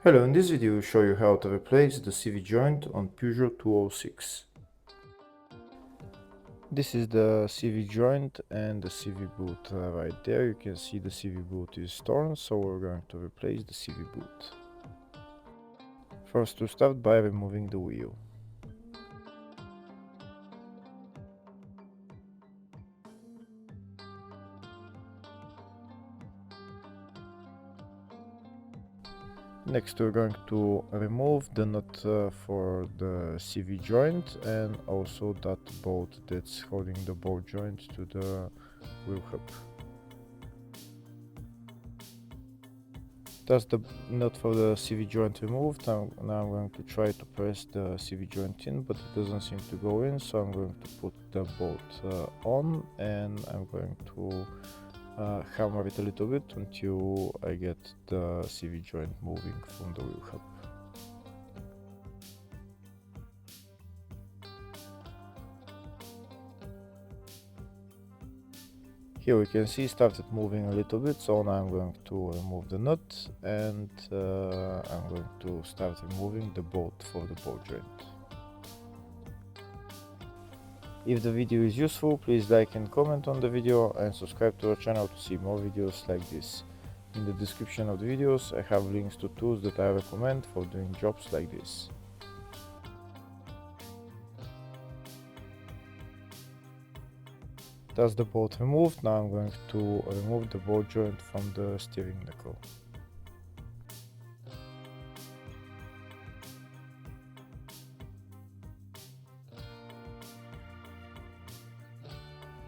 Hello, in this video I will show you how to replace the CV joint on Peugeot 206. This is the CV joint and the CV boot right there. You can see the CV boot is torn, so we're going to replace the CV boot. First, to start by removing the wheel. Next, we're going to remove the nut for the CV joint and also that bolt that's holding the ball joint to the wheel hub. That's the nut for the CV joint removed. Now I'm going to try to press the CV joint in, but it doesn't seem to go in, so I'm going to put the bolt on and I'm going to hammer it a little bit until I get the CV joint moving from the wheel hub. Here we can see it started moving a little bit, so now I'm going to remove the nut and I'm going to start removing the bolt for the ball joint. If the video is useful, please like and comment on the video and subscribe to our channel to see more videos like this. In the description of the videos I have links to tools that I recommend for doing jobs like this. That's the bolt removed. Now I'm going to remove the ball joint from the steering knuckle.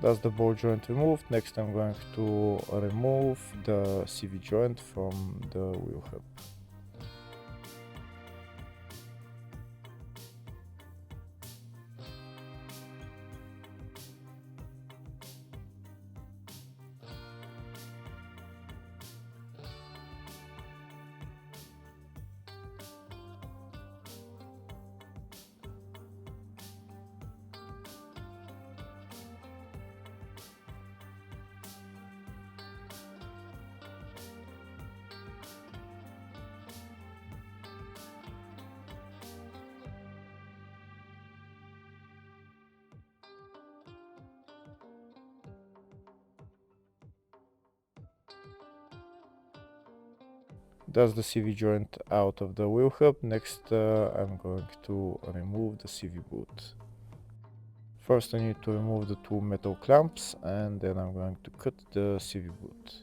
That's the ball joint removed. Next I'm going to remove the CV joint from the wheel hub. That's the CV joint out of the wheel hub. Next I'm going to remove the CV boot. First I need to remove the two metal clamps and then I'm going to cut the CV boot.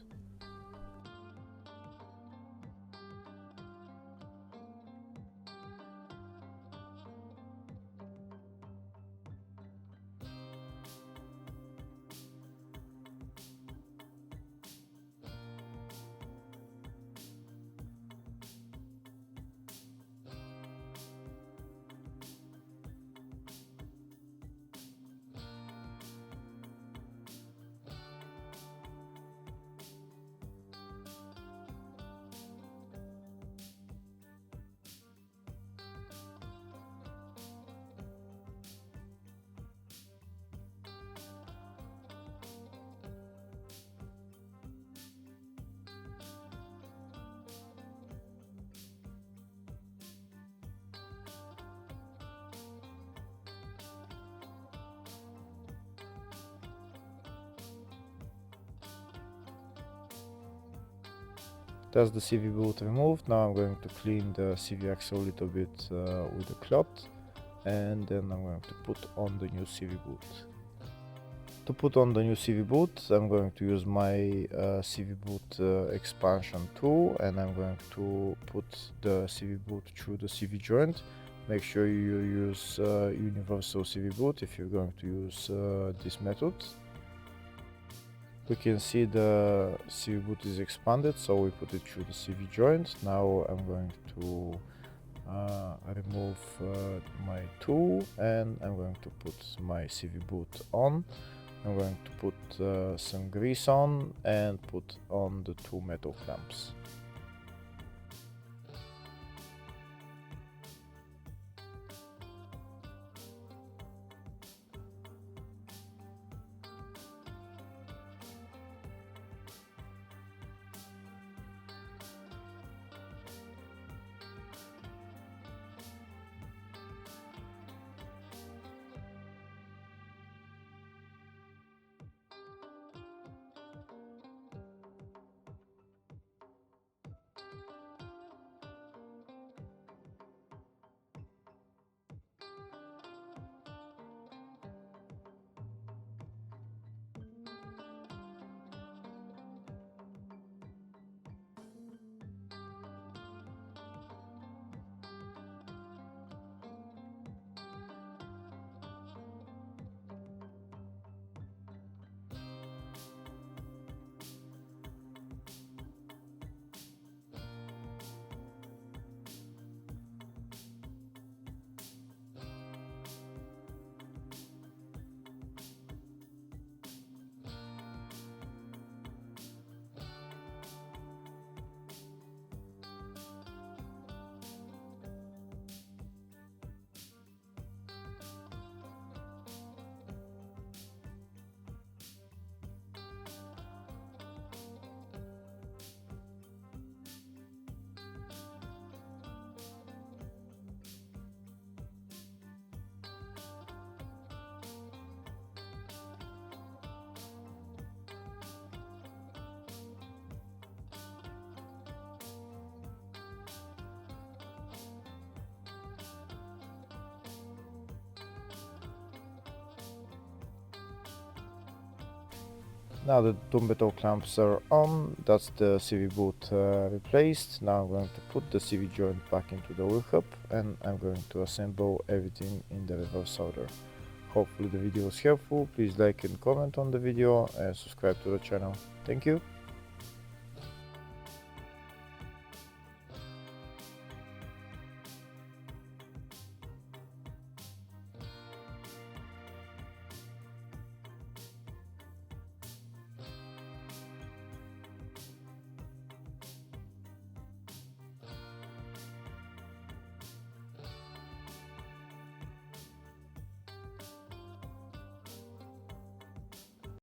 That's the CV boot removed. Now I'm going to clean the CV axle a little bit with a cloth and then I'm going to put on the new CV boot. To put on the new CV boot I'm going to use my CV boot expansion tool and I'm going to put the CV boot through the CV joint. Make sure you use universal CV boot if you're going to use this method. We can see the CV boot is expanded, so we put it through the CV joint. Now I'm going to remove my tool and I'm going to put my CV boot on. I'm going to put some grease on and put on the two metal clamps. Now the Dumbeto clamps are on, that's the CV boot replaced. Now I'm going to put the CV joint back into the wheel hub and I'm going to assemble everything in the reverse order. Hopefully the video was helpful. Please like and comment on the video and subscribe to the channel. Thank you.